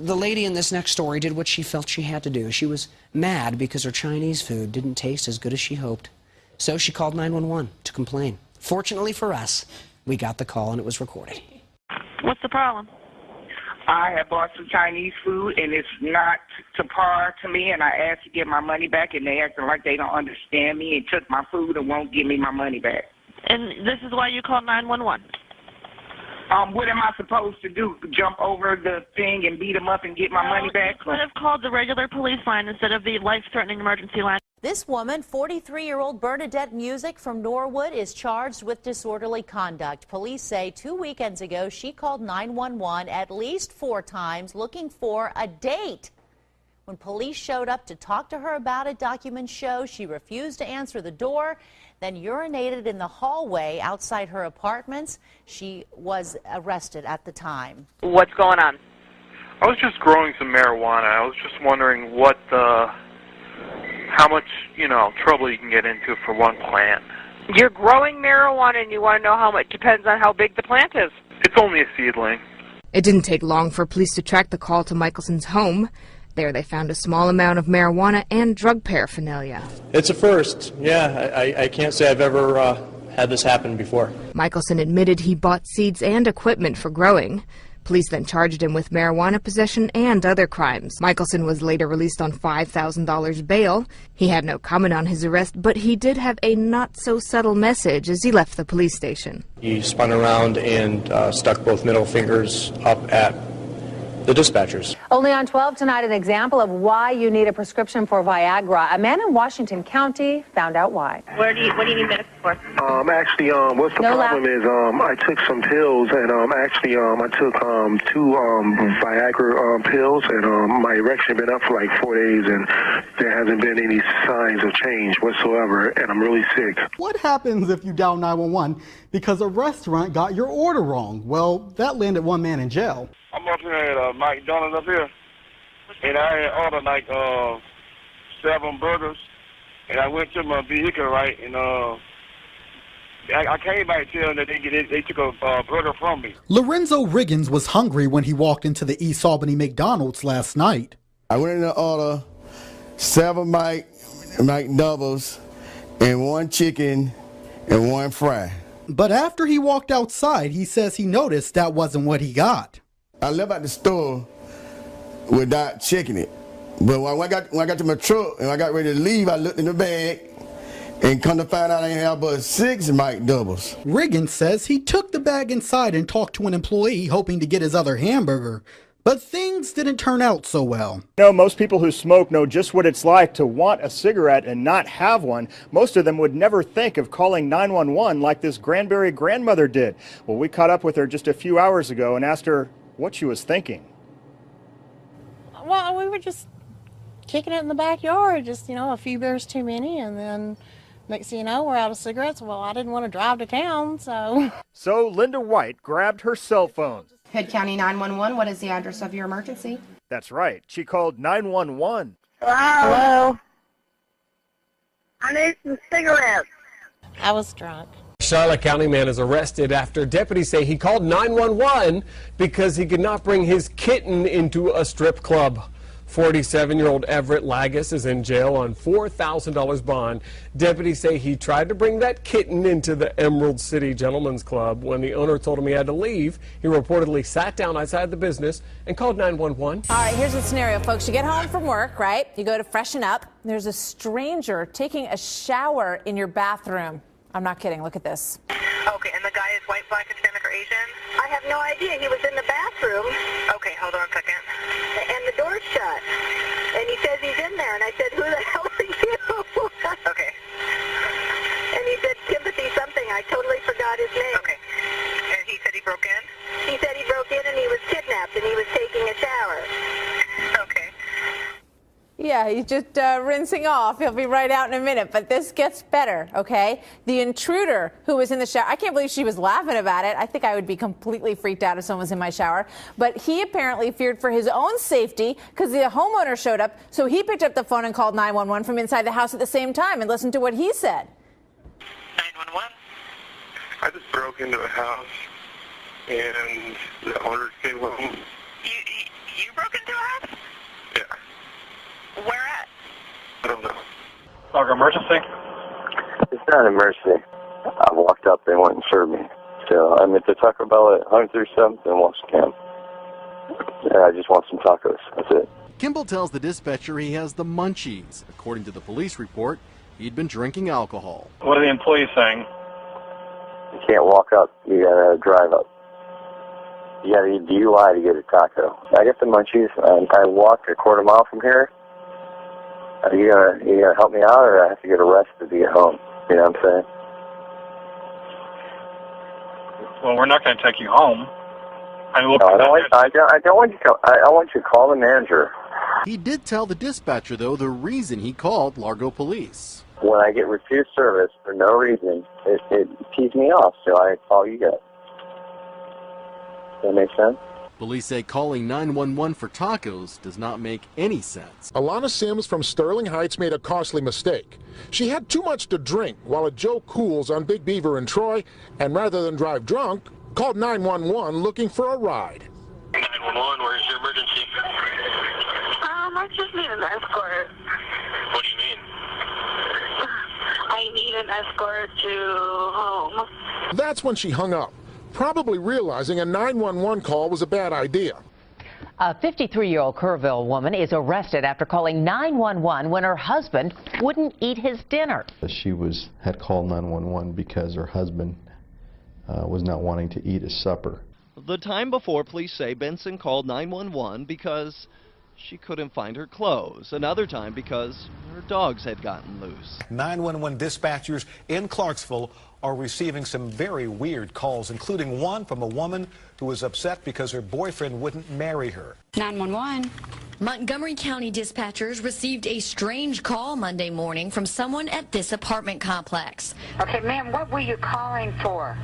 The lady in this next story did what she felt she had to do. She was mad because her Chinese food didn't taste as good as she hoped. So she called 911 to complain. Fortunately for us, we got the call and it was recorded. What's the problem? I have bought some Chinese food and it's not to par to me, and I asked to get my money back and they acting like they don't understand me and took my food and won't give me my money back. And this is why you called 911? What am I supposed to do? Jump over the thing and beat them up and get my money back? You could have called the regular police line instead of the life-threatening emergency line. This woman, 43-year-old Bernadette Music from Norwood, is charged with disorderly conduct. Police say 2 weekends ago she called 911 at least 4 times looking for a date. When police showed up to talk to her about it, documents show she refused to answer the door, then urinated in the hallway outside her apartments. She was arrested at the time. What's going on? I was just growing some marijuana. I was just wondering how much, trouble you can get into for one plant. You're growing marijuana and you want to know how much. Depends on how big the plant is. It's only a seedling. It didn't take long for police to track the call to Michelson's home. There they found a small amount of marijuana and drug paraphernalia. It's a first. Yeah, I can't say I've ever had this happen before. Michelson admitted he bought seeds and equipment for growing. Police then charged him with marijuana possession and other crimes. Michelson was later released on $5,000 bail. He had no comment on his arrest, but he did have a not-so-subtle message as he left the police station. He spun around and stuck both middle fingers up at the dispatchers. Only on 12 tonight, an example of why you need a prescription for Viagra. A man in Washington County found out why. What do you need medicine for? Actually, what's the problem is, I took some pills, and I took 2 Viagra pills, and my erection been up for like 4 days, and there hasn't been any signs of change whatsoever, and I'm really sick. What happens if you dial 911 because a restaurant got your order wrong? Well, that landed one man in jail. I'm up here at McDonald's up here, and I had ordered like 7 burgers, and I went to my vehicle, right, and I came back to them that they took a burger from me. Lorenzo Riggins was hungry when he walked into the East Albany McDonald's last night. I went in to order 7 McDoubles and 1 chicken and 1 fry. But after he walked outside, he says he noticed that wasn't what he got. I left out the store without checking it. But when I got to my truck and I got ready to leave, I looked in the bag and come to find out I didn't have but 6 McDoubles. Riggins says he took the bag inside and talked to an employee hoping to get his other hamburger. But things didn't turn out so well. Most people who smoke know just what it's like to want a cigarette and not have one. Most of them would never think of calling 911 like this Granbury grandmother did. Well, we caught up with her just a few hours ago and asked her what she was thinking. Well, we were just kicking it in the backyard, just, a few beers too many, and then next thing you know, we're out of cigarettes. Well, I didn't want to drive to town, so. So Linda White grabbed her cell phone. Hood County 911, what is the address of your emergency? That's right. She called 911. Hello? I need some cigarettes. I was drunk. Charlotte County man is arrested after deputies say he called 911 because he could not bring his kitten into a strip club. 47-year-old Everett Lagus is in jail on $4,000 bond. Deputies say he tried to bring that kitten into the Emerald City Gentlemen's Club. When the owner told him he had to leave, he reportedly sat down outside the business and called 911. All right, here's the scenario, folks. You get home from work, right? You go to freshen up. There's a stranger taking a shower in your bathroom. I'm not kidding. Look at this. Okay, and the guy is white, black, Hispanic, or Asian? I have no idea. He was in the bathroom. Okay, hold on a second. And the door's shut. And he says he's in there. And I said, who the hell are you? Okay. And he said, Timothy something. I totally forgot his name. Okay. And he said he broke in? He said he broke in and he was kidnapped and he was taking a shower. Okay. Yeah, he's just rinsing off. He'll be right out in a minute. But this gets better, okay? The intruder who was in the shower, I can't believe she was laughing about it. I think I would be completely freaked out if someone was in my shower. But he apparently feared for his own safety because the homeowner showed up. So he picked up the phone and called 911 from inside the house at the same time. And listen to what he said. 911? I just broke into a house, and the owners came home. You broke into a house? Yeah. Where at? I don't know. Talker emergency? It's not an emergency. I walked up, they went and served me. So I'm at the Taco Bell at 137th and Washington. I just want some tacos. That's it. Kimball tells the dispatcher he has the munchies. According to the police report, he'd been drinking alcohol. What are the employees saying? You can't walk up. You gotta drive up. You gotta eat DUI to get a taco. I get the munchies. I walk a quarter mile from here. Are you gonna help me out, or I have to get arrested to get home? You know what I'm saying? Well, we're not going to take you home. I don't want you to. I want you to call the manager. He did tell the dispatcher, though, the reason he called Largo Police. When I get refused service for no reason, it pees me off, so I call you guys. Does that make sense? Police say calling 911 for tacos does not make any sense. Alana Sims from Sterling Heights made a costly mistake. She had too much to drink while at Joe Cool's on Big Beaver in Troy, and rather than drive drunk, called 911 looking for a ride. 911, where's your emergency? I just need an escort. What do you mean? I need an escort to home. That's when she hung up, probably realizing a 911 call was a bad idea. A 53-year-old Kerrville woman is arrested after calling 911 when her husband wouldn't eat his dinner. She had called 911 because her husband was not wanting to eat his supper. The time before, police say Benson called 911 because she couldn't find her clothes. Another time because her dogs had gotten loose. 911 dispatchers in Clarksville are receiving some very weird calls, including one from a woman who was upset because her boyfriend wouldn't marry her. 911. Montgomery County dispatchers received a strange call Monday morning from someone at this apartment complex. Okay, ma'am, what were you calling for?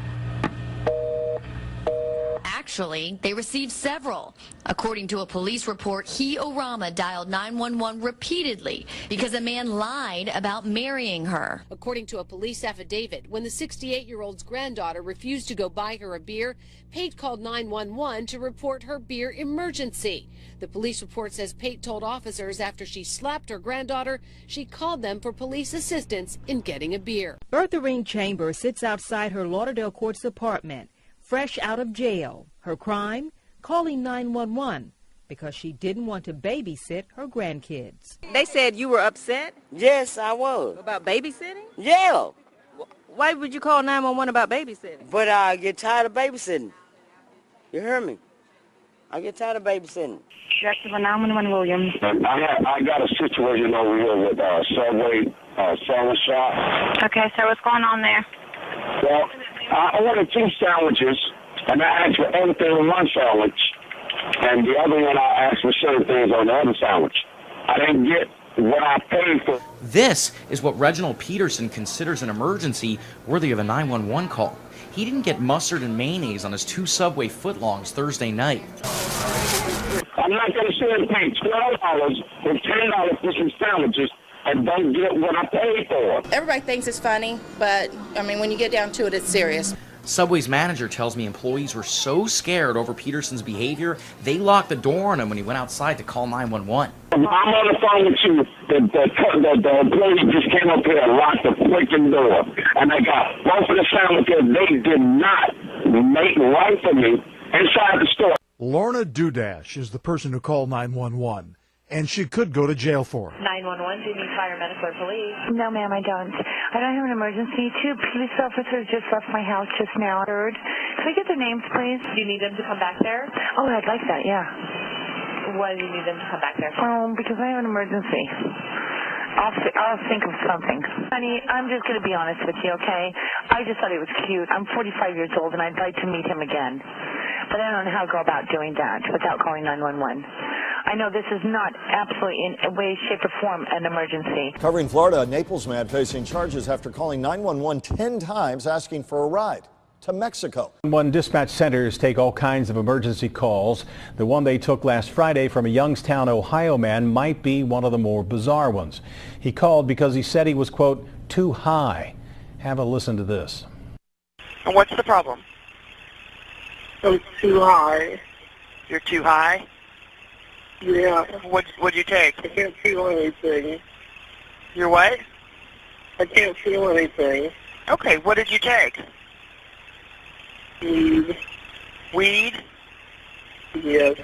Actually, they received several. According to a police report, Orama dialed 911 repeatedly because a man lied about marrying her. According to a police affidavit, when the 68-year-old's granddaughter refused to go buy her a beer, Pate called 911 to report her beer emergency. The police report says Pate told officers after she slapped her granddaughter, she called them for police assistance in getting a beer. Bertha Ring Chambers sits outside her Lauderdale Courts apartment, fresh out of jail. Her crime? Calling 911 because she didn't want to babysit her grandkids. They said you were upset? Yes, I was. About babysitting? Yeah. Why would you call 911 about babysitting? But I get tired of babysitting. You hear me? I get tired of babysitting. Director 911 Williams. I got a situation over here with Subway sandwich shop. Okay, so what's going on there? Well, I ordered 2 sandwiches, and I asked for everything in one sandwich, and the other one I asked for certain things on the other sandwich. I didn't get what I paid for. This is what Reginald Peterson considers an emergency worthy of a 911 call. He didn't get mustard and mayonnaise on his 2 Subway footlongs Thursday night. I'm not going to sit and pay $12 or $10 for some sandwiches and don't get what I paid for. Everybody thinks it's funny, but, I mean, when you get down to it, it's serious. Subway's manager tells me employees were so scared over Peterson's behavior, they locked the door on him when he went outside to call 911. I'm on the phone with you. The employee just came up here and locked the freaking door. And they got both of the sandwiches they did not make right for me inside the store. Lorna Dudash is the person who called 911, and she could go to jail for it. 911, do you need fire, medical, or police? No, ma'am, I don't. I don't have an emergency. 2 police officers just left my house just now. Third. Can I get their names, please? Do you need them to come back there? Oh, I'd like that, yeah. Why do you need them to come back there? Because I have an emergency. I'll think of something. Honey, I'm just going to be honest with you, okay? I just thought he was cute. I'm 45 years old, and I'd like to meet him again. But I don't know how to go about doing that without calling 911. I know this is not absolutely in a way, shape, or form an emergency. Covering Florida, a Naples man facing charges after calling 911 10 times asking for a ride to Mexico. 911 dispatch centers take all kinds of emergency calls. The one they took last Friday from a Youngstown, Ohio man might be one of the more bizarre ones. He called because he said he was, quote, too high. Have a listen to this. And what's the problem? I'm too high. You're too high? Yeah. What'd you take? I can't feel anything. Your what? I can't feel anything. Okay, what did you take? Weed. Weed? Yes.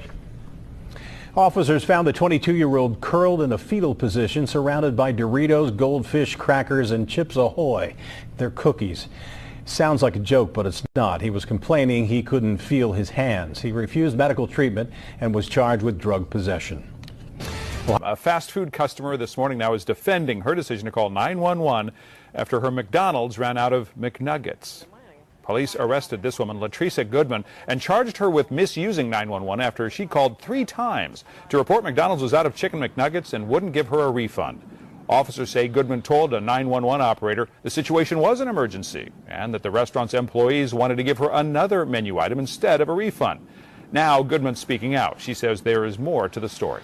Officers found the 22-year-old curled in a fetal position, surrounded by Doritos, Goldfish, crackers, and Chips Ahoy. They're cookies. Sounds like a joke, but it's not. He was complaining he couldn't feel his hands. He refused medical treatment and was charged with drug possession. A fast food customer this morning now is defending her decision to call 911 after her McDonald's ran out of McNuggets. Police arrested this woman, Latricia Goodman, and charged her with misusing 911 after she called 3 times to report McDonald's was out of chicken McNuggets and wouldn't give her a refund. Officers say Goodman told a 911 operator the situation was an emergency and that the restaurant's employees wanted to give her another menu item instead of a refund. Now Goodman's speaking out. She says there is more to the story.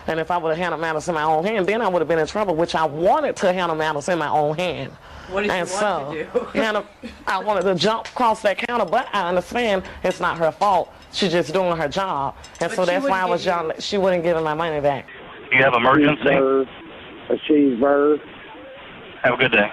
And if I would have handled matters in my own hand, then I would have been in trouble, which I wanted to handle matters in my own hand. What did you want to do? I wanted to jump across that counter, but I understand it's not her fault. She's just doing her job. And so that's why I was young. She wouldn't give me my money back. You have emergency? A cheeseburger. Have a good day.